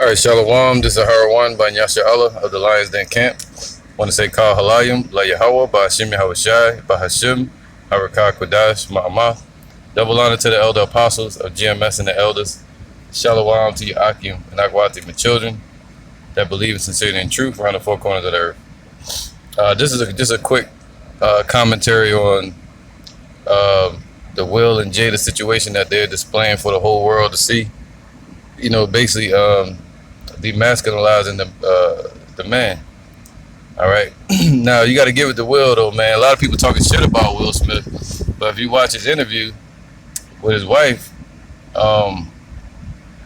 All right, Shalom. This is Harawan by Yasha Allah of the Lions Den Camp. Want to say Kal Halayim, La Yahweh, by Hashem Yahushai, by Hashem, Harakah Kodash, Ma'amah. Double honor to the elder apostles of GMS and the elders. Shalom to your Akim and Akwati, my children that believe in sincerity and truth around the four corners of the earth. This is just a quick commentary on the Will and Jada situation that they're displaying for the whole world to see. You know, basically demasculinizing the man. All right. Now you got to give it to Will though, man. A lot of people talking shit about Will Smith, but if you watch his interview with his wife,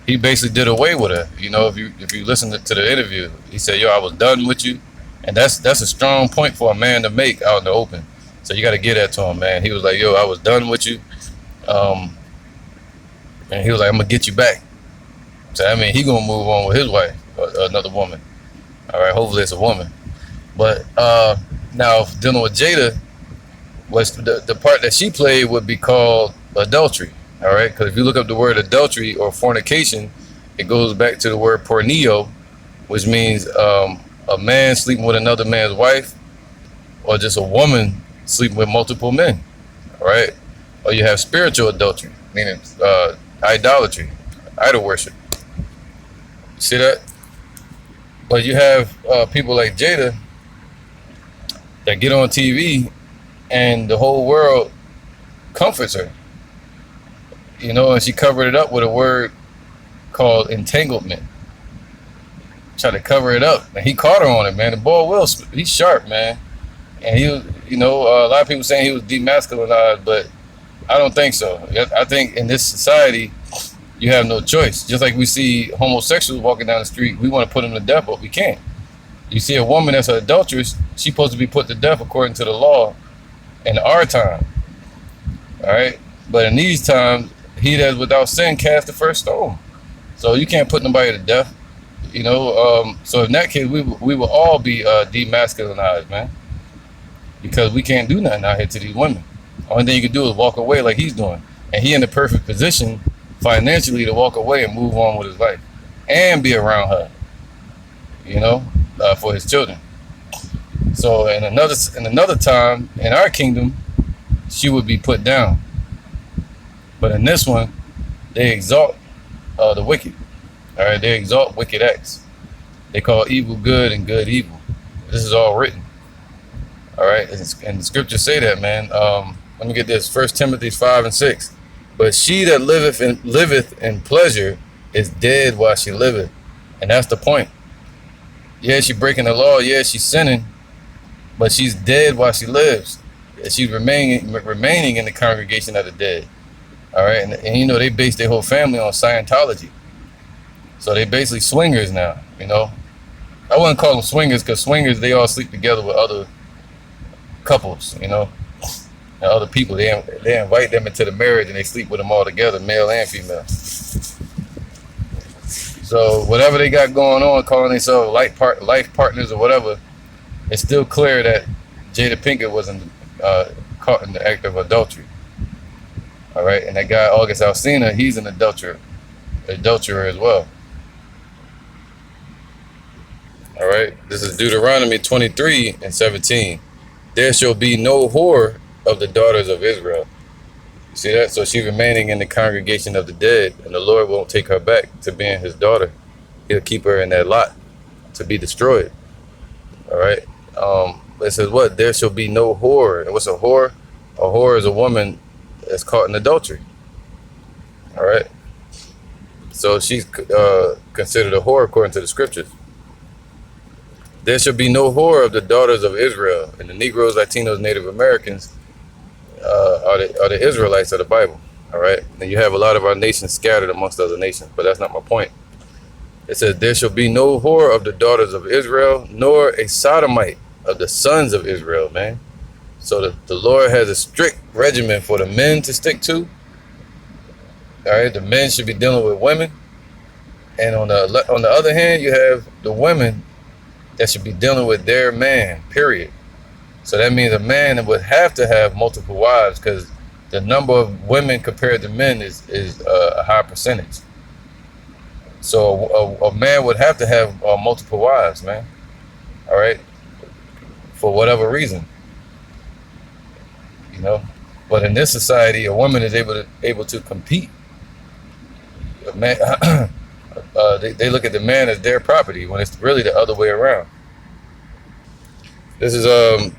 he basically did away with her. You know, if you listen to the interview, he said, "Yo, I was done with you," and that's a strong point for a man to make out in the open. So you got to give that to him, man. He was like, "Yo, I was done with you," and he was like, "I'm gonna get you back." So I mean, he gonna move on with his wife, another woman. All right, hopefully it's a woman. But now dealing with Jada, was the part that she played would be called adultery. All right, because if you look up the word adultery or fornication, it goes back to the word porneo, which means a man sleeping with another man's wife, or just a woman sleeping with multiple men. All right, or you have spiritual adultery, meaning idolatry, idol worship. You see that? But you have people like Jada that get on TV and the whole world comforts her. You know, and she covered it up with a word called entanglement. Try to cover it up. And he caught her on it, man. The boy Will, he's sharp, man. And he was, you know, a lot of people saying he was demasculinized, but I don't think so. I think in this society, you have no choice. Just like we see homosexuals walking down the street, we want to put them to death, but we can't. You see a woman that's an adulteress, she's supposed to be put to death according to the law in our time. All right? But in these times, he that without sin cast the first stone. So you can't put nobody to death. You know, so in that case, we will all be demasculinized, man. Because we can't do nothing out here to these women. Only thing you can do is walk away like he's doing. And he in the perfect position financially to walk away and move on with his life and be around her, you know, for his children. So in another time in our kingdom, she would be put down. But in this one, they exalt the wicked. All right, they exalt wicked acts. They call evil good and good evil. This is all written. All right, and the scriptures say that, man. Let me get this. 1 Timothy 5:6. But she that liveth in pleasure is dead while she liveth. And that's the point. Yeah, she's breaking the law. Yeah, she's sinning. But she's dead while she lives. She's remaining in the congregation of the dead. All right. And you know, they base their whole family on Scientology. So they basically swingers now, you know. I wouldn't call them swingers because swingers, they all sleep together with other couples, you know. And other people, they invite them into the marriage and they sleep with them all together, male and female. So whatever they got going on, calling themselves life partners or whatever, it's still clear that Jada Pinkett wasn't caught in the act of adultery. All right, and that guy August Alsina, he's an adulterer as well. All right, this is Deuteronomy 23:17. There shall be no whore of the daughters of Israel. You see that? So she's remaining in the congregation of the dead, and the Lord won't take her back to being his daughter. He'll keep her in that lot to be destroyed. All right. It says what? There shall be no whore. And what's a whore? A whore is a woman that's caught in adultery. All right. So she's considered a whore according to the scriptures. There shall be no whore of the daughters of Israel. And the Negroes, Latinos, Native Americans are the Israelites of the Bible. All right. And you have a lot of our nations scattered amongst other nations, but that's not my point. It says, there shall be no whore of the daughters of Israel, nor a sodomite of the sons of Israel, man. So the Lord has a strict regimen for the men to stick to. All right. The men should be dealing with women. And on the other hand, you have the women that should be dealing with their man, period. So that means a man would have to have multiple wives because the number of women compared to men is a high percentage. So a man would have to have multiple wives, man. All right, for whatever reason, you know. But in this society, a woman is able to compete. A man, they look at the man as their property when it's really the other way around. This is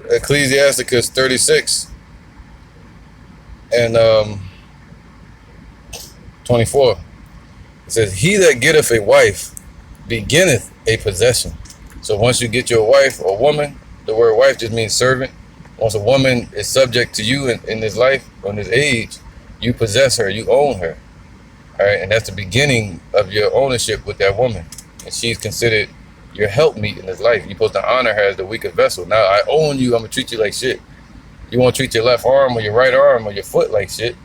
Ecclesiasticus 36 and 24. It says, "He that getteth a wife beginneth a possession." So once you get your wife or woman, the word wife just means servant. Once a woman is subject to you in this life, or in this age, you possess her, you own her. All right, and that's the beginning of your ownership with that woman. And she's considered your helpmeet in this life. You're supposed to honor her as the weaker vessel. Now, I own you, I'm gonna treat you like shit. You won't treat your left arm or your right arm or your foot like shit.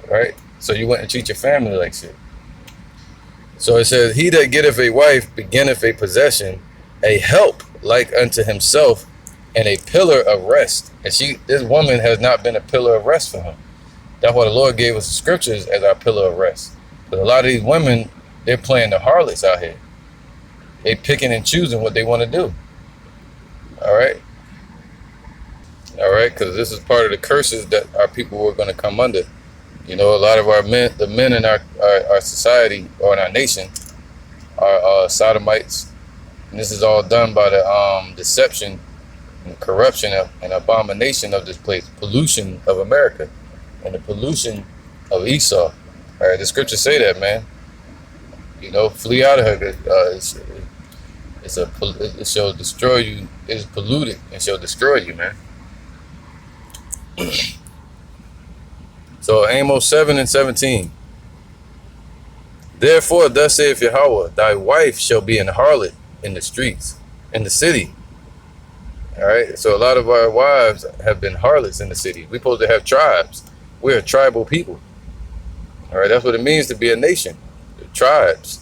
Right? So you wouldn't treat your family like shit. So it says, "He that getteth a wife beginneth a possession, a help like unto himself, and a pillar of rest." And this woman has not been a pillar of rest for him. That's why the Lord gave us the scriptures as our pillar of rest. But a lot of these women, they're playing the harlots out here. They picking and choosing what they want to do. All right? All right, because this is part of the curses that our people were going to come under. You know, a lot of our men, the men in our society or in our nation are sodomites. And this is all done by the deception and corruption and abomination of this place, pollution of America and the pollution of Esau. All right, the scriptures say that, man. You know, flee out of her. It shall destroy you. It is polluted and shall destroy you, man. So Amos 7 and 17. "Therefore, thus saith Yahweh, thy wife shall be an harlot in the streets, in the city." All right. So a lot of our wives have been harlots in the city. We're supposed to have tribes. We're a tribal people. All right. That's what it means to be a nation. The tribes.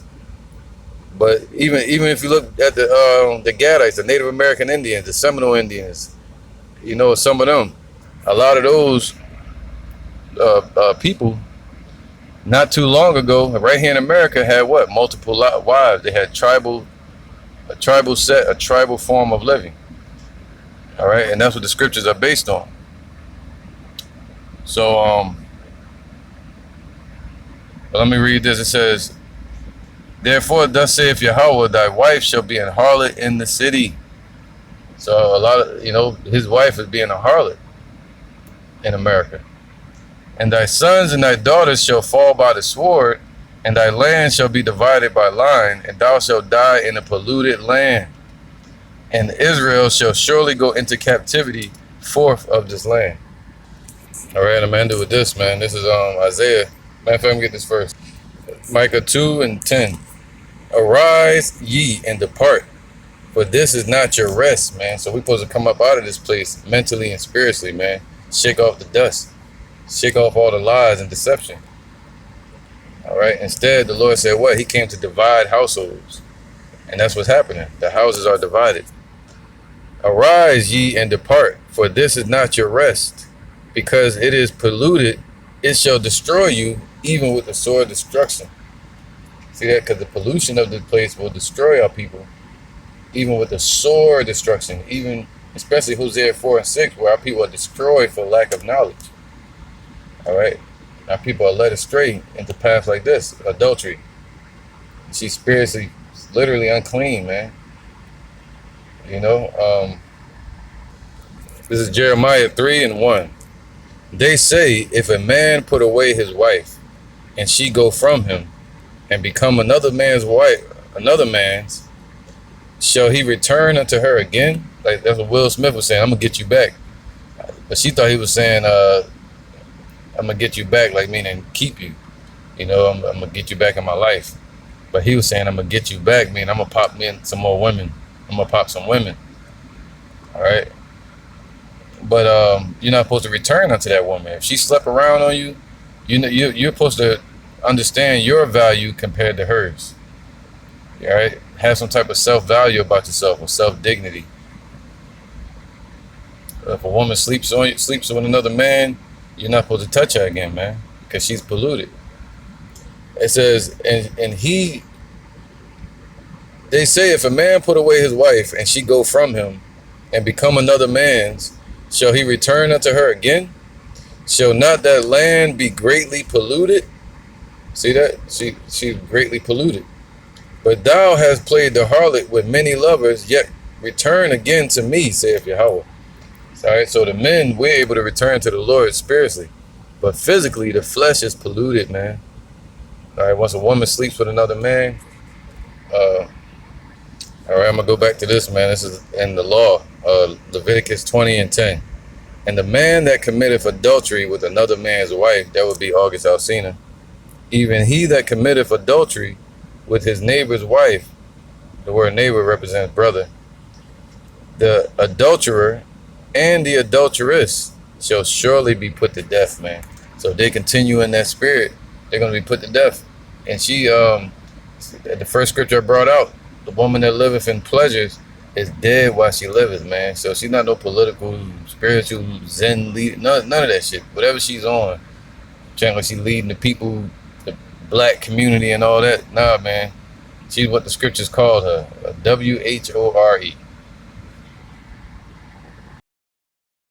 But even if you look at the Gadites, the Native American Indians, the Seminole Indians, you know, some of them, a lot of those people not too long ago, right here in America, had what? Multiple wives. They had a tribal set, a tribal form of living. All right, and that's what the scriptures are based on. So, let me read this. It says, "Therefore, thus saith Yahweh, thy wife shall be an harlot in the city." So a lot of, you know, his wife is being a harlot in America. "And thy sons and thy daughters shall fall by the sword, and thy land shall be divided by line, and thou shalt die in a polluted land. And Israel shall surely go into captivity forth of this land." All right, I'm ending with this, man. This is Isaiah. Matter of fact, let me get this first. Micah 2 and 10. "Arise ye and depart, for this is not your rest," man. So we're supposed to come up out of this place mentally and spiritually, man. Shake off the dust. Shake off all the lies and deception. All right. Instead, the Lord said what? He came to divide households. And that's what's happening. The houses are divided. "Arise ye and depart, for this is not your rest. Because it is polluted, it shall destroy you, even with the sword of destruction." See that? Because the pollution of the place will destroy our people, even with the sword destruction. Even, especially Hosea 4 and 6, where our people are destroyed for lack of knowledge. All right, our people are led astray into paths like this, adultery. She's spiritually, literally unclean, man. You know, this is Jeremiah 3 and 1. "They say, if a man put away his wife, and she go from him, and become another man's wife, shall he return unto her again?" Like that's what Will Smith was saying. "I'm gonna get you back," but she thought he was saying, "I'm gonna get you back," like meaning keep you. You know, I'm gonna get you back in my life. But he was saying, "I'm gonna get you back," meaning I'm gonna pop me in some more women. I'm gonna pop some women. All right. But you're not supposed to return unto that woman. If she slept around on you, you're supposed to understand your value compared to hers. All right. Have some type of self-value about yourself or self-dignity. If a woman sleeps with another man, you're not supposed to touch her again, man, because she's polluted. It says, and he, they say, if a man put away his wife and she go from him and become another man's, shall he return unto her again? Shall not that land be greatly polluted? See that? She's greatly polluted. But thou hast played the harlot with many lovers, yet return again to me, saith Yahweh. All right, so the men, we're able to return to the Lord spiritually, but physically the flesh is polluted, man. All right, once a woman sleeps with another man, all right, I'm gonna go back to this, man. This is in the law, Leviticus 20:10. And the man that committeth adultery with another man's wife, that would be August Alsina, even he that committeth adultery with his neighbor's wife, the word neighbor represents brother, the adulterer and the adulteress shall surely be put to death, man. So if they continue in that spirit, they're going to be put to death. And she, the first scripture I brought out, the woman that liveth in pleasures is dead while she liveth, man. So she's not no political, spiritual, zen leader, none of that shit. Whatever she's on, like she leading the people, the black community and all that. Nah, man. She's what the scriptures called her, a WHORE.